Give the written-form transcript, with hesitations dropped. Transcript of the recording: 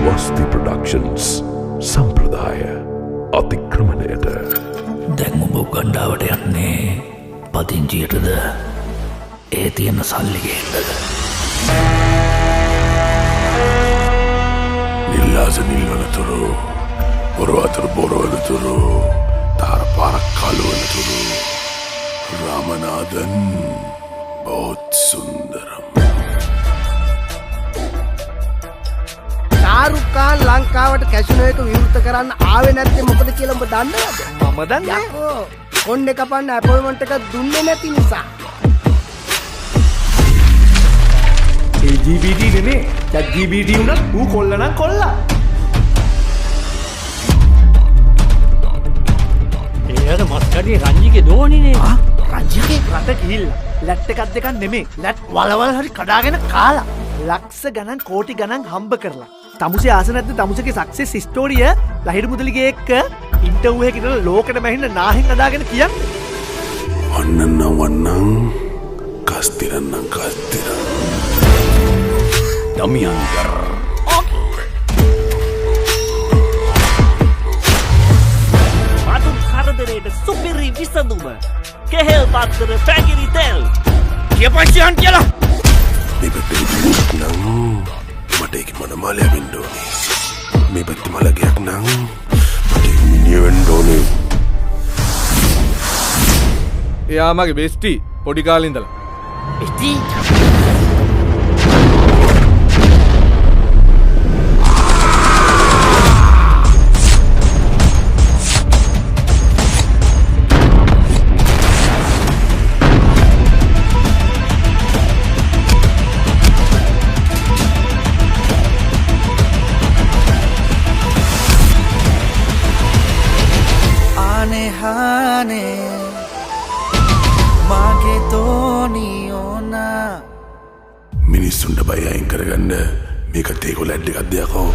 Swasti Productions සම්ප්‍රදාය අතික්‍රමණයට දැන් ඔබ උගණ්ඩාවට යන්නේ පදිංචියටද ඒ තියෙන සල්ලි ගේන්නද? නිල්ලාස නිල්වනතුරු බොරු අතර බොරුවනතුරු තාර පාරක් කලුවනතුරු රාමනාදන් බොහොත් සුන්දරම්. ශාරුඛාන් ලංකාවට කැසිනෝ එක විවෘත කරන්න ආවේ නැත්තේ මොකද කියලා ඔබ දන්නවද? මම දන්නේ. යකෝ කොණ්ඩේ කපන්න අපොයින්ට්මන්ට් එක දුන්නේ නැති නිසා. LGBT නෙමේ. ChatGPT උනත් ඌ කොල්ල නම් කොල්ලා. ඒකට මස්කඩේ රංජිගේ දෝනිනේ. රජ්‍යගේ රට ගිහිල්ලා ලැට් එකක් දෙකක් නෙමේ. ලැට් වලවල් හරි කඩාගෙන කාලා. ලක්ෂ ගණන් කෝටි ගණන් හම්බ කරලා. තමුසේ ආස නැද්ද තමුසේගේ සක්සස් ස්ටෝරිය ලහිරු මුදලිගේ එක්ක ඉන්ටර්විව් එකකට ලෝකෙට මැහින්න නාහින් අදාගෙන කියන්නේ. වන්නන්නම් කස්තිරන්නම් කස්තිරන්. දමියන්කර් මතුන් කරදරේට සුපිරි විසඳුම කෙහෙල් පත්තර පැකිරි තෙල් කියපංචියන් කියලා මේ පැත්තේ නම් මට ඒක මනමාලය වෙන්න ඕනේ. මේ පැත්තේ මලගයක් නම් මට මිනිහ වෙන්න ඕනේ. එයා මගේ බෙස්ටි පොඩි කාලේ ඉඳලා. ඉති මිනිස්සුන්ට බය අයින් කරගන්න මේකත් ඒක ලැඩ් එකක් දෙයක්ෝ.